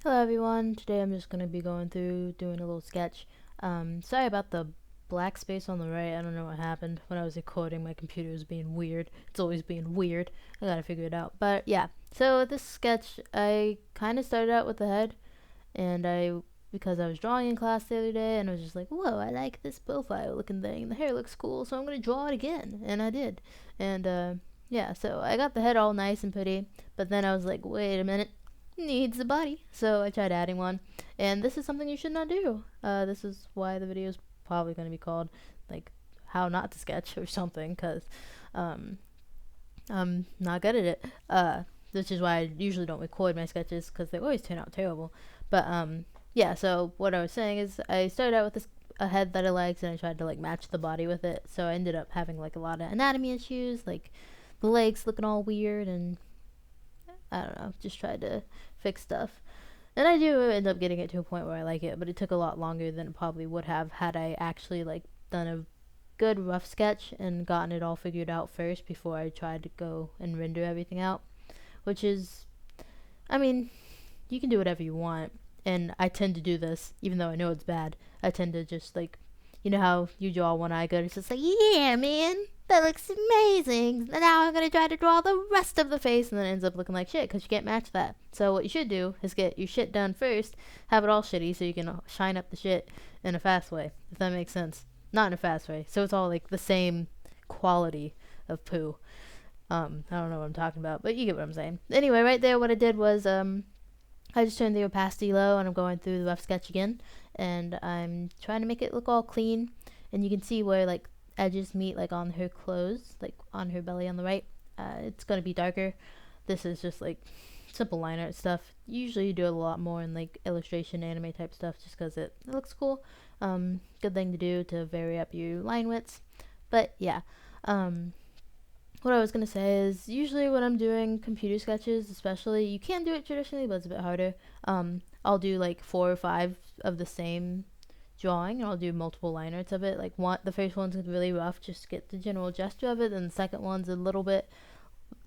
Hello everyone, today I'm just going to be going through doing a little sketch. Sorry about the black space on the right. I don't know what happened. When I was recording, my computer was being weird. It's always being weird. I gotta figure it out. But yeah, so this sketch, I kind of started out with the head, and because I was drawing in class the other day, and I was just like, whoa, I like this profile looking thing. The hair looks cool, so I'm going to draw it again. And I did. And yeah, so I got the head all nice and pretty, but then I was like, wait a minute. Needs a body, so I tried adding one, and this is something you should not do. This is why the video is probably going to be called like how not to sketch or something, because I'm not good at it. Which is why I usually don't record my sketches, because they always turn out terrible. But yeah, so what I was saying is I started out with a head that I liked, and I tried to like match the body with it, so I ended up having like a lot of anatomy issues, like the legs looking all weird, and I don't know, just tried to fix stuff. And I do end up getting it to a point where I like it, but it took a lot longer than it probably would have had I actually like done a good rough sketch and gotten it all figured out first before I tried to go and render everything out. Which is, I mean, you can do whatever you want, and I tend to do this, even though I know it's bad. I tend to just like, you know how you draw one eye good, it's just like, yeah man, that looks amazing. And now I'm going to try to draw the rest of the face, and then it ends up looking like shit because you can't match that. So what you should do is get your shit done first, have it all shitty so you can shine up the shit in a fast way, if that makes sense. Not in a fast way. So it's all like the same quality of poo. I don't know what I'm talking about, but you get what I'm saying. Anyway, right there what I did was I just turned the opacity low, and I'm going through the rough sketch again, and I'm trying to make it look all clean, and you can see where like edges meet like on her clothes, like on her belly on the right. It's going to be darker. This is just like simple line art stuff. Usually you do it a lot more in like illustration anime type stuff just because it looks cool. Good thing to do to vary up your line widths. But yeah, what I was going to say is usually when I'm doing computer sketches, especially, you can do it traditionally, but it's a bit harder. I'll do like 4 or 5 of the same drawing, and I'll do multiple line arts of it. Like the first one's really rough, just to get the general gesture of it, and the second one's a little bit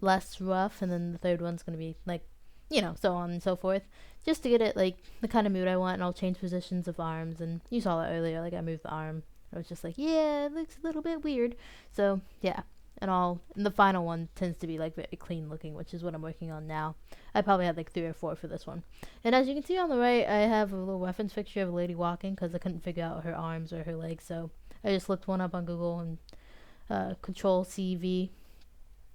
less rough, and then the third one's going to be like, you know, so on and so forth, just to get it like the kind of mood I want. And I'll change positions of arms, and you saw that earlier, like I moved the arm. I was just like, yeah, it looks a little bit weird. So yeah, and the final one tends to be like very clean looking, which is what I'm working on now. I probably had like 3 or 4 for this one. And as you can see on the right, I have a little reference picture of a lady walking because I couldn't figure out her arms or her legs, so I just looked one up on Google and Control CV,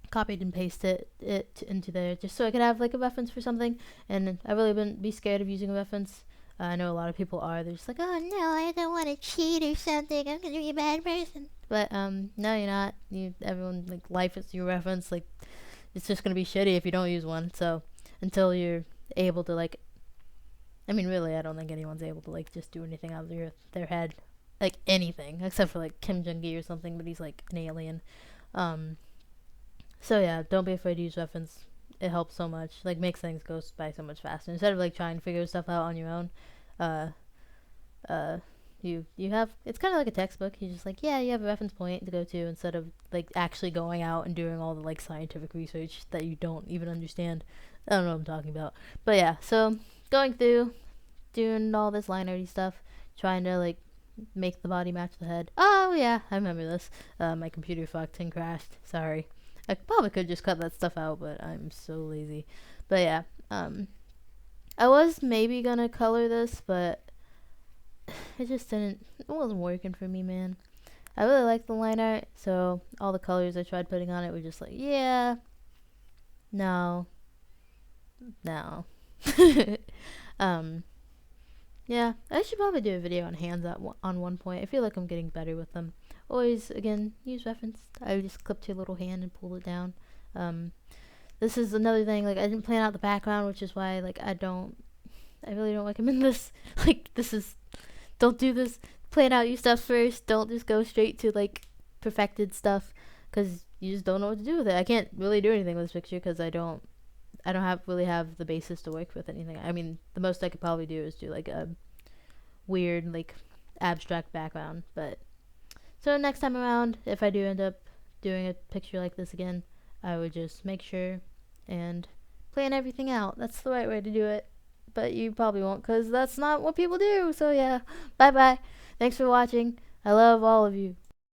copied and pasted it into there just so I could have like a reference for something. And I really wouldn't be scared of using a reference. I know a lot of people are. They're just like, oh no, I don't want to cheat or something. I'm gonna be a bad person. But no, you're not. Everyone, like, life is your reference. Like, it's just gonna be shitty if you don't use one. So until you're able to like, I mean, really, I don't think anyone's able to like just do anything out of their head, like anything except for like Kim Jong-gi or something. But he's like an alien. So yeah, don't be afraid to use reference. It helps so much. Like, makes things go by so much faster instead of like trying to figure stuff out on your own. You have, it's kind of like a textbook. You're just like, yeah, you have a reference point to go to instead of like actually going out and doing all the like scientific research that you don't even understand. I don't know what I'm talking about. But yeah, so going through doing all this line arty stuff, trying to like make the body match the head. Oh yeah, I remember this. My computer fucked and crashed. Sorry. I probably could just cut that stuff out, but I'm so lazy. But yeah, I was maybe gonna color this, but it just didn't, it wasn't working for me, man. I really like the line art, so all the colors I tried putting on it were just like, yeah, no. Yeah, I should probably do a video on hands on one point. I feel like I'm getting better with them. Always, again, use reference. I just clipped your little hand and pulled it down. This is another thing, like, I didn't plan out the background, which is why, like, I really don't recommend this. Like, don't do this. Plan out your stuff first. Don't just go straight to, like, perfected stuff, because you just don't know what to do with it. I can't really do anything with this picture, because I don't really have the basis to work with anything. I mean, the most I could probably do is do, like, a weird, like, abstract background, but so next time around, if I do end up doing a picture like this again, I would just make sure and plan everything out. That's the right way to do it. but you probably won't because that's not what people do. So yeah, bye bye. Thanks for watching. I love all of you.